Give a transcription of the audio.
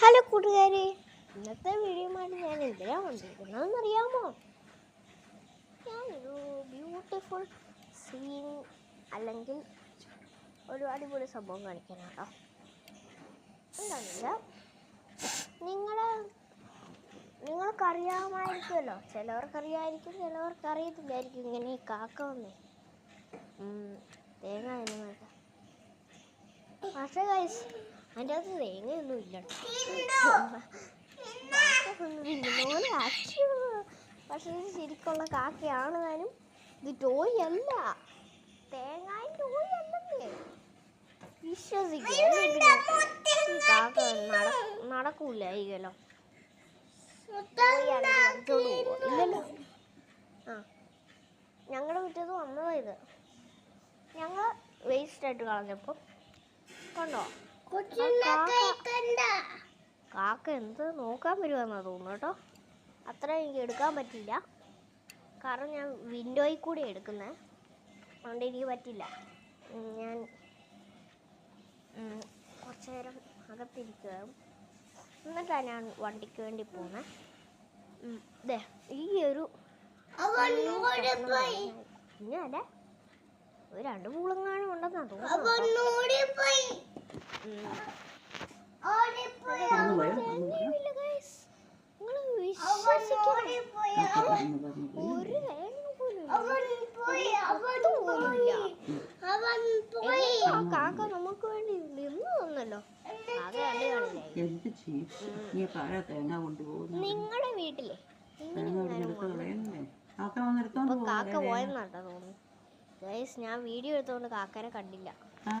Hello കൂട്ടുകാരെ, ഇന്നത്തെ വീഡിയോയുമായിട്ട് ഞാൻ എന്തിനാണ് വന്നിരിക്കുന്നതെന്നറിയാമോ? ഞാനൊരു ബ്യൂട്ടിഫുൾ സീൻ അല്ലെങ്കിൽ ഒരു അടിപൊളി സംഭവം കാണിക്കാനാട്ടോ. എന്താണെന്നില്ല, നിങ്ങൾക്കറിയാമായിരിക്കുമല്ലോ, ചിലവർക്കറിയാമായിരിക്കും, ചിലവർക്കറിയത്തില്ലായിരിക്കും. ഇങ്ങനെ ഈ കാക്ക വന്നേ തേങ്ങ എന്നൊക്കെ. പക്ഷേ ഗൈസ്, അതിൻ്റെ അകത്ത് തേങ്ങയൊന്നും ഇല്ല. പക്ഷേ ഇത് ശരിക്കുള്ള കാക്കയാണ് താനും. ഇത് ടോയ് അല്ല, തേങ്ങായും ടോയ് അല്ലെന്നേ വിശ്വസിക്കുക. കാക്ക നടക്കൂലായിരിക്കല്ലോ, ഇല്ലല്ലോ. ഞങ്ങളുടെ മുറ്റത്ത് വന്നതാ ഇത്. ഞങ്ങൾ വേസ്റ്റ് ആയിട്ട് കളഞ്ഞപ്പോൾ കണ്ടോ, കാക്ക എന്ത് നോക്കാൻ വരുവാന്നാ തോന്നുന്നു കേട്ടോ. അത്ര എനിക്ക് എടുക്കാൻ പറ്റില്ല, കാരണം ഞാൻ വിൻഡോയിൽ കൂടി എടുക്കുന്നത്, അതുകൊണ്ട് എനിക്ക് പറ്റില്ല. ഞാൻ കുറച്ച് നേരം അകത്തിരിക്കുക, എന്നിട്ടാണ് ഞാൻ വണ്ടിക്ക് വേണ്ടി പോകുന്നത്. ഇതേ ഈ ഒരു കുഞ്ഞല്ലേ, ഒരു 2 പൂളങ്ങാനും ഉണ്ടെന്നാ തോന്നുന്നു. കാക്ക നമുക്ക് വേണ്ടി നിന്ന് തന്നല്ലോ. നിങ്ങളുടെ വീട്ടിലെ കാക്ക പോയെന്നാട്ടോ തോന്നുന്നു. ഗൈസ്, ഞാൻ വീഡിയോ എടുത്തോണ്ട് കാക്കനെ കണ്ടില്ല.